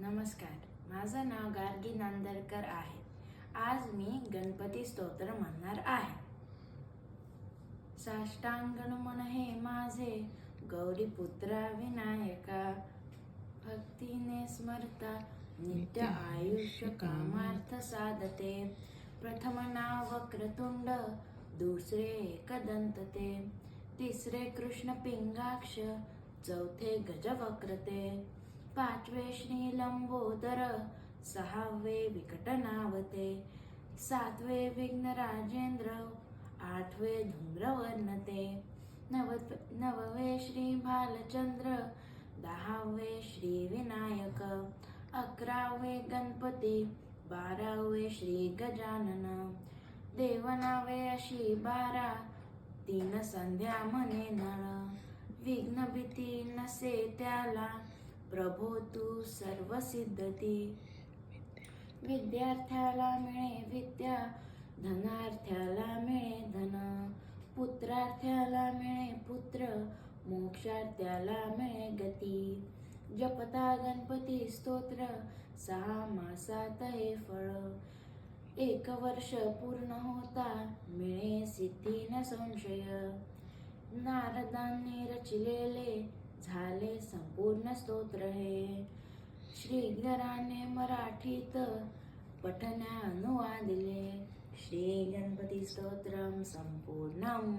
नमस्कार, माझं नाव गार्गी नांदरकर आहे. आज मी गणपती स्तोत्र म्हणणार आहे. साष्टांग नमन हे माझे गौरी पुत्रा विनायका, भक्तीने स्मरता नित्य आयुष्य कामार्थ साधते. प्रथम नाव वक्रतुंड, दुसरे एकदंत ते, तिसरे कृष्ण पिंगाक्ष, चौथे गजवक्रते, पाचवे श्री लंबोदर, सहावे विकट नावते, सातवे विघ्न राजेंद्र, आठवे धूम्रवर्णते, नववे श्री भालचंद्र, दहावे श्री विनायक, अकरावे गणपती, बारावे श्री गजानन. देवनावे अशी 12, 3 संध्या म्हणे नळ. विघ्न भीती नसे त्याला, प्रभो तू सर्व सिद्धती. विद्यार्थ्याला मिळे विद्या, धनार्थ्याला मिळे धन, पुत्रार्थ्याला मिळे पुत्र, मोक्षार्थ्याला मिळे गती. जपता गणपती स्तोत्र, 6 मासात हे फळ. 1 वर्ष पूर्ण होता, मिळे सिद्धी न संशय. नारदांनी रचिलेले, झाले संपूर्ण स्तोत्र हे. श्रीधराने मराठीत पठण्या अनुवादिले. श्री गणपती स्तोत्रम संपूर्णम.